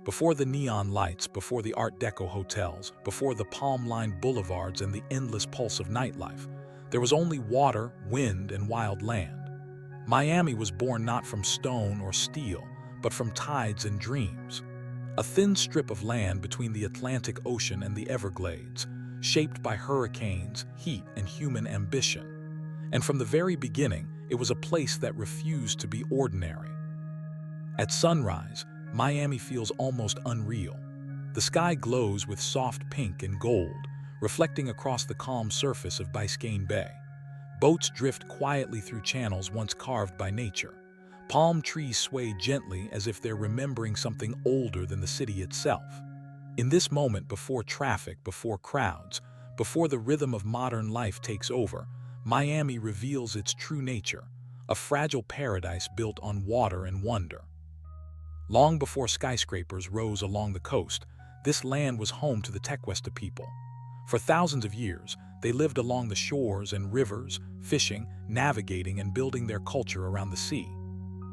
Before the neon lights, before the Art Deco hotels, before the palm-lined boulevards and the endless pulse of nightlife, there was only water, wind, and wild land. Miami was born not from stone or steel, but from tides and dreams. A thin strip of land between the Atlantic Ocean and the Everglades, shaped by hurricanes, heat, and human ambition. And from the very beginning, it was a place that refused to be ordinary. At sunrise, Miami feels almost unreal. The sky glows with soft pink and gold, reflecting across the calm surface of Biscayne Bay. Boats drift quietly through channels once carved by nature. Palm trees sway gently as if they're remembering something older than the city itself. In this moment, before traffic, before crowds, before the rhythm of modern life takes over, Miami reveals its true nature, a fragile paradise built on water and wonder. Long before skyscrapers rose along the coast, this land was home to the Tequesta people. For thousands of years, they lived along the shores and rivers, fishing, navigating, and building their culture around the sea.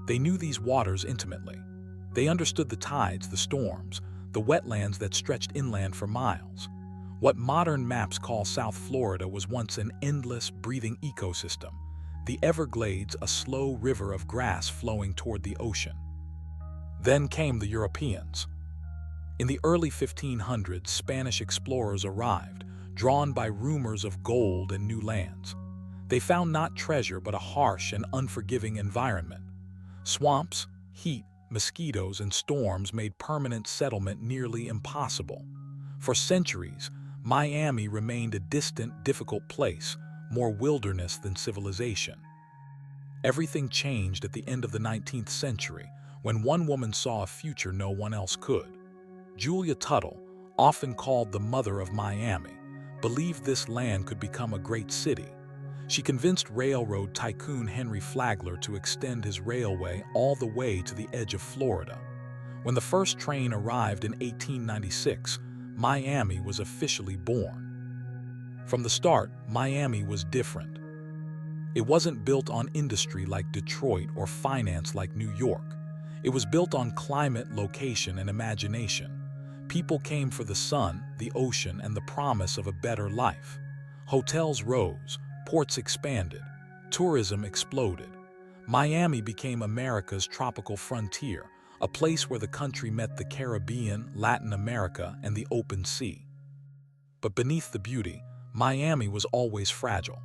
They knew these waters intimately. They understood the tides, the storms, the wetlands that stretched inland for miles. What modern maps call South Florida was once an endless, breathing ecosystem, the Everglades a slow river of grass flowing toward the ocean. Then came the Europeans. In the early 1500s, Spanish explorers arrived, drawn by rumors of gold and new lands. They found not treasure but a harsh and unforgiving environment. Swamps, heat, mosquitoes, and storms made permanent settlement nearly impossible. For centuries, Miami remained a distant, difficult place, more wilderness than civilization. Everything changed at the end of the 19th century, when one woman saw a future no one else could. Julia Tuttle, often called the mother of Miami, believed this land could become a great city. She convinced railroad tycoon Henry Flagler to extend his railway all the way to the edge of Florida. When the first train arrived in 1896, Miami was officially born. From the start, Miami was different. It wasn't built on industry like Detroit or finance like New York. It was built on climate, location, and imagination. People came for the sun, the ocean, and the promise of a better life. Hotels rose, ports expanded, tourism exploded. Miami became America's tropical frontier, a place where the country met the Caribbean, Latin America, and the open sea. But beneath the beauty, Miami was always fragile.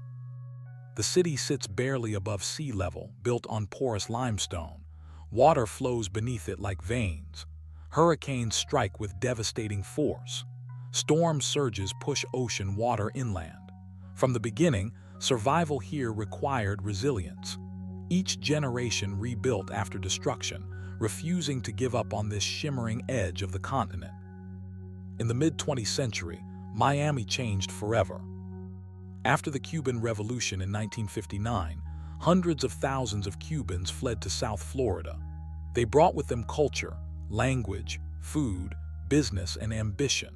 The city sits barely above sea level, built on porous limestone. Water flows beneath it like veins. Hurricanes strike with devastating force. Storm surges push ocean water inland. From the beginning, survival here required resilience. Each generation rebuilt after destruction, refusing to give up on this shimmering edge of the continent. In the mid-20th century, Miami changed forever. After the Cuban Revolution in 1959, hundreds of thousands of Cubans fled to South Florida. They brought with them culture, language, food, business, and ambition.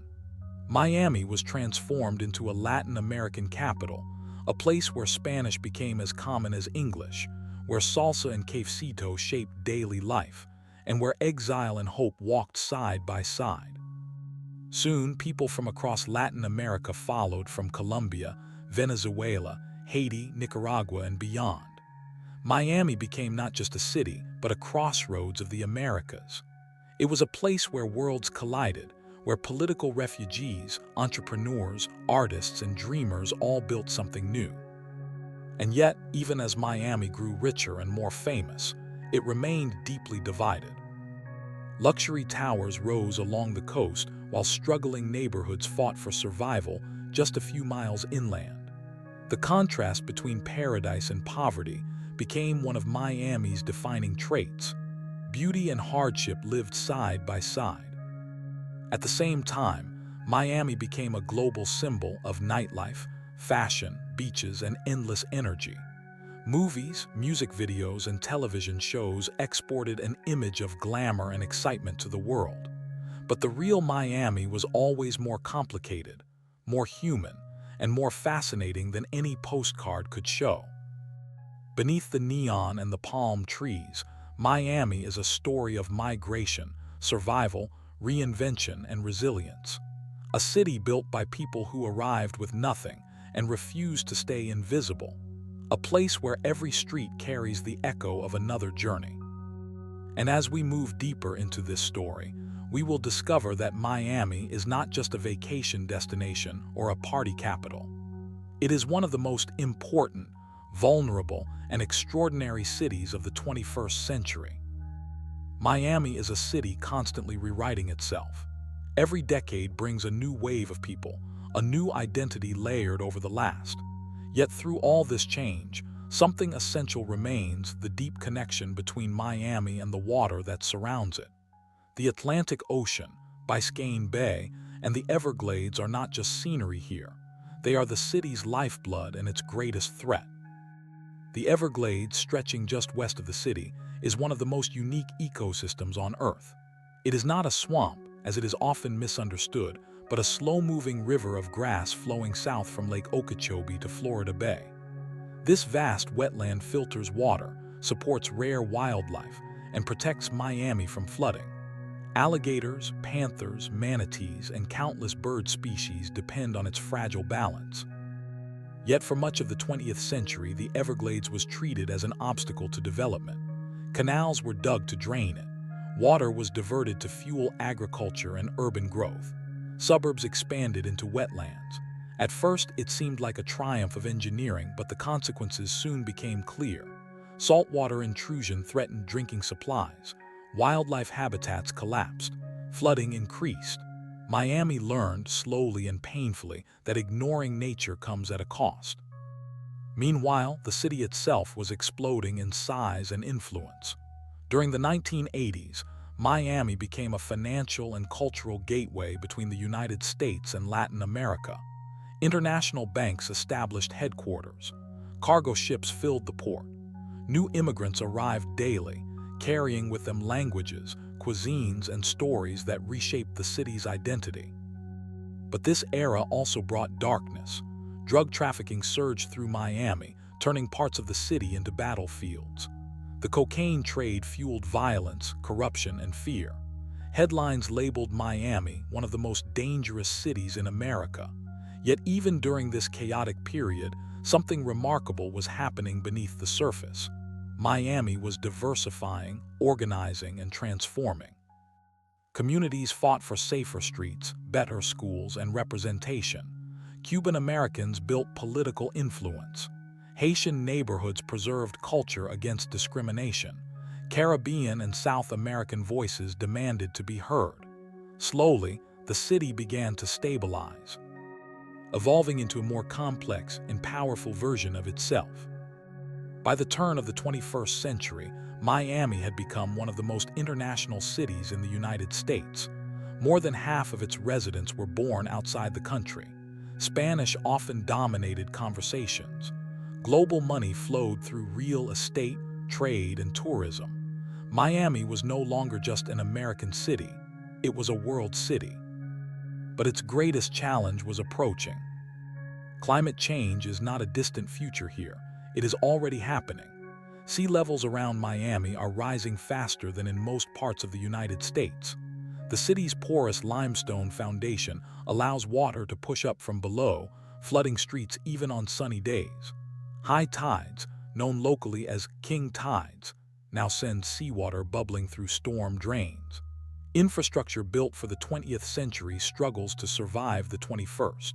Miami was transformed into a Latin American capital, a place where Spanish became as common as English, where salsa and cafecito shaped daily life, and where exile and hope walked side by side. Soon, people from across Latin America followed, from Colombia, Venezuela, Haiti, Nicaragua, and beyond. Miami became not just a city, but a crossroads of the Americas. It was a place where worlds collided, where political refugees, entrepreneurs, artists, and dreamers all built something new. And yet, even as Miami grew richer and more famous, it remained deeply divided. Luxury towers rose along the coast, while struggling neighborhoods fought for survival just a few miles inland. The contrast between paradise and poverty became one of Miami's defining traits. Beauty and hardship lived side by side. At the same time, Miami became a global symbol of nightlife, fashion, beaches, and endless energy. Movies, music videos, and television shows exported an image of glamour and excitement to the world. But the real Miami was always more complicated, more human, and more fascinating than any postcard could show. Beneath the neon and the palm trees, Miami is a story of migration, survival, reinvention, and resilience. A city built by people who arrived with nothing and refused to stay invisible. A place where every street carries the echo of another journey. And as we move deeper into this story, we will discover that Miami is not just a vacation destination or a party capital. It is one of the most important, vulnerable, and extraordinary cities of the 21st century. Miami is a city constantly rewriting itself. Every decade brings a new wave of people, a new identity layered over the last. Yet through all this change, something essential remains: the deep connection between Miami and the water that surrounds it. The Atlantic Ocean, Biscayne Bay, and the Everglades are not just scenery here. They are the city's lifeblood and its greatest threat. The Everglades, stretching just west of the city, is one of the most unique ecosystems on Earth. It is not a swamp, as it is often misunderstood, but a slow-moving river of grass flowing south from Lake Okeechobee to Florida Bay. This vast wetland filters water, supports rare wildlife, and protects Miami from flooding. Alligators, panthers, manatees, and countless bird species depend on its fragile balance. Yet for much of the 20th century, the Everglades was treated as an obstacle to development. Canals were dug to drain it. Water was diverted to fuel agriculture and urban growth. Suburbs expanded into wetlands. At first, it seemed like a triumph of engineering, but the consequences soon became clear. Saltwater intrusion threatened drinking supplies. Wildlife habitats collapsed. Flooding increased. Miami learned, slowly and painfully, that ignoring nature comes at a cost. Meanwhile, the city itself was exploding in size and influence. During the 1980s, Miami became a financial and cultural gateway between the United States and Latin America. International banks established headquarters. Cargo ships filled the port. New immigrants arrived daily, carrying with them languages, cuisines, and stories that reshaped the city's identity. But this era also brought darkness. Drug trafficking surged through Miami, turning parts of the city into battlefields. The cocaine trade fueled violence, corruption, and fear. Headlines labeled Miami one of the most dangerous cities in America. Yet even during this chaotic period, something remarkable was happening beneath the surface. Miami was diversifying, organizing, and transforming. Communities fought for safer streets, better schools, and representation. Cuban Americans built political influence. Haitian neighborhoods preserved culture against discrimination. Caribbean and South American voices demanded to be heard. Slowly, the city began to stabilize, evolving into a more complex and powerful version of itself. By the turn of the 21st century, Miami had become one of the most international cities in the United States. More than half of its residents were born outside the country. Spanish often dominated conversations. Global money flowed through real estate, trade, and tourism. Miami was no longer just an American city, it was a world city. But its greatest challenge was approaching. Climate change is not a distant future here, it is already happening. Sea levels around Miami are rising faster than in most parts of the United States. The city's porous limestone foundation allows water to push up from below, flooding streets even on sunny days. High tides, known locally as king tides, now send seawater bubbling through storm drains. Infrastructure built for the 20th century struggles to survive the 21st.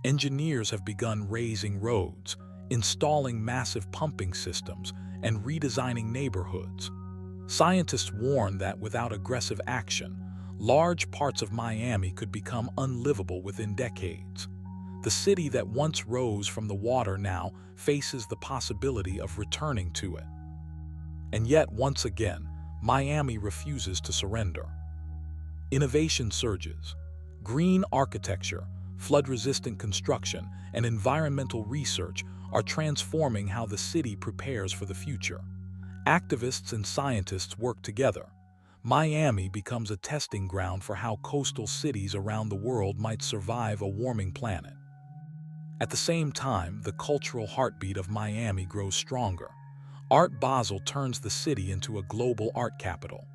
Engineers have begun raising roads, installing massive pumping systems, and redesigning neighborhoods. Scientists warn that without aggressive action, large parts of Miami could become unlivable within decades. The city that once rose from the water now faces the possibility of returning to it. And yet, once again, Miami refuses to surrender. Innovation surges. Green architecture, flood-resistant construction, and environmental research are transforming how the city prepares for the future. Activists and scientists work together. Miami becomes a testing ground for how coastal cities around the world might survive a warming planet. At the same time, the cultural heartbeat of Miami grows stronger. Art Basel turns the city into a global art capital.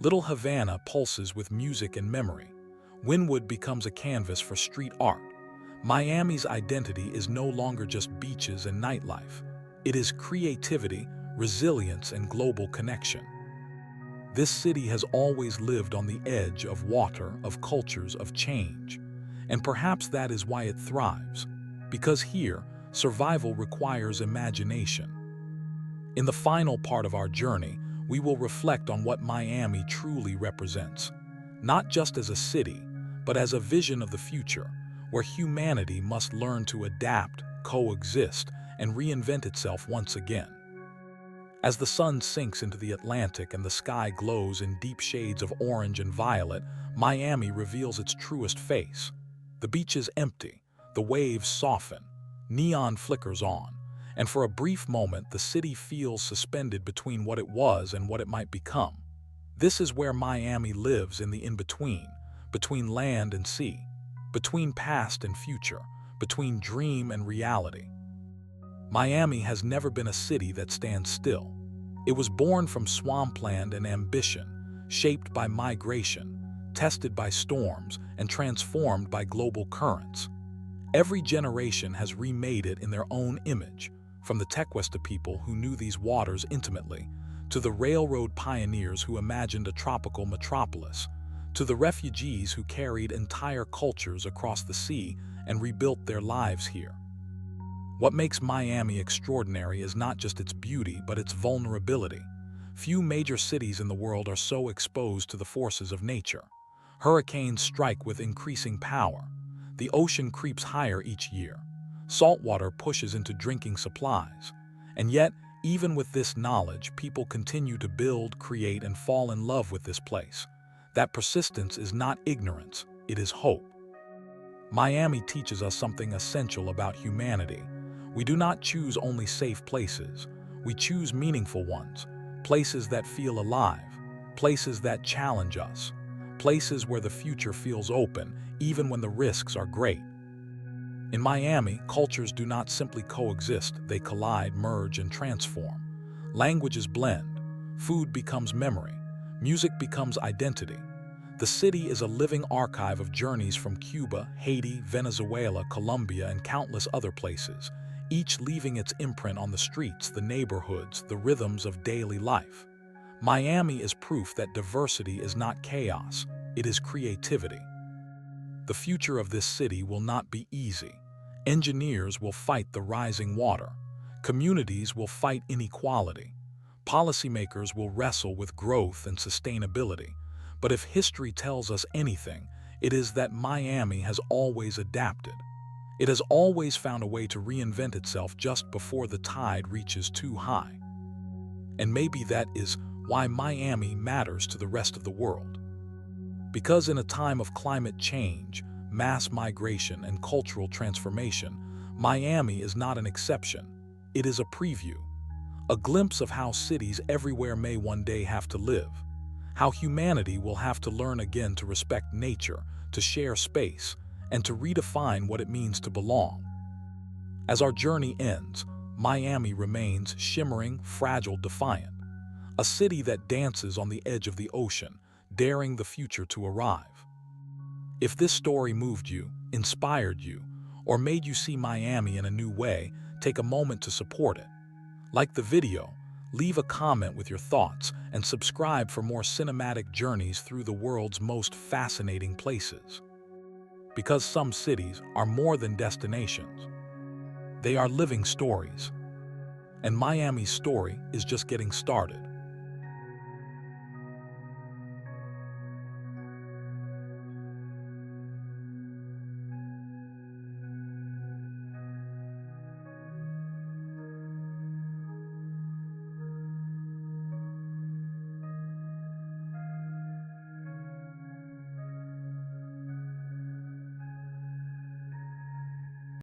Little Havana pulses with music and memory. Wynwood becomes a canvas for street art. Miami's identity is no longer just beaches and nightlife. It is creativity, resilience, and global connection. This city has always lived on the edge of water, of cultures, of change. And perhaps that is why it thrives. Because here, survival requires imagination. In the final part of our journey, we will reflect on what Miami truly represents. Not just as a city, but as a vision of the future, where humanity must learn to adapt, coexist, and reinvent itself once again. As the sun sinks into the Atlantic and the sky glows in deep shades of orange and violet, Miami reveals its truest face. The beach is empty, the waves soften, neon flickers on, and for a brief moment the city feels suspended between what it was and what it might become. This is where Miami lives, in the in-between, between land and sea, between past and future, between dream and reality. Miami has never been a city that stands still. It was born from swampland and ambition, shaped by migration, tested by storms, and transformed by global currents. Every generation has remade it in their own image, from the Tequesta people who knew these waters intimately, to the railroad pioneers who imagined a tropical metropolis, to the refugees who carried entire cultures across the sea and rebuilt their lives here. What makes Miami extraordinary is not just its beauty, but its vulnerability. Few major cities in the world are so exposed to the forces of nature. Hurricanes strike with increasing power. The ocean creeps higher each year. Saltwater pushes into drinking supplies. And yet, even with this knowledge, people continue to build, create, and fall in love with this place. That persistence is not ignorance, it is hope. Miami teaches us something essential about humanity. We do not choose only safe places. We choose meaningful ones, places that feel alive, places that challenge us, places where the future feels open, even when the risks are great. In Miami, cultures do not simply coexist, they collide, merge, and transform. Languages blend, food becomes memory, music becomes identity. The city is a living archive of journeys from Cuba, Haiti, Venezuela, Colombia, and countless other places, each leaving its imprint on the streets, the neighborhoods, the rhythms of daily life. Miami is proof that diversity is not chaos, it is creativity. The future of this city will not be easy. Engineers will fight the rising water. Communities will fight inequality. Policymakers will wrestle with growth and sustainability. But if history tells us anything, it is that Miami has always adapted. It has always found a way to reinvent itself just before the tide reaches too high. And maybe that is why Miami matters to the rest of the world. Because in a time of climate change, mass migration, and cultural transformation, Miami is not an exception. It is a preview, a glimpse of how cities everywhere may one day have to live, how humanity will have to learn again to respect nature, to share space, and to redefine what it means to belong. As our journey ends, Miami remains shimmering, fragile, defiant, a city that dances on the edge of the ocean, daring the future to arrive. If this story moved you, inspired you, or made you see Miami in a new way, take a moment to support it. Like the video, leave a comment with your thoughts, and subscribe for more cinematic journeys through the world's most fascinating places. Because some cities are more than destinations. They are living stories. And Miami's story is just getting started.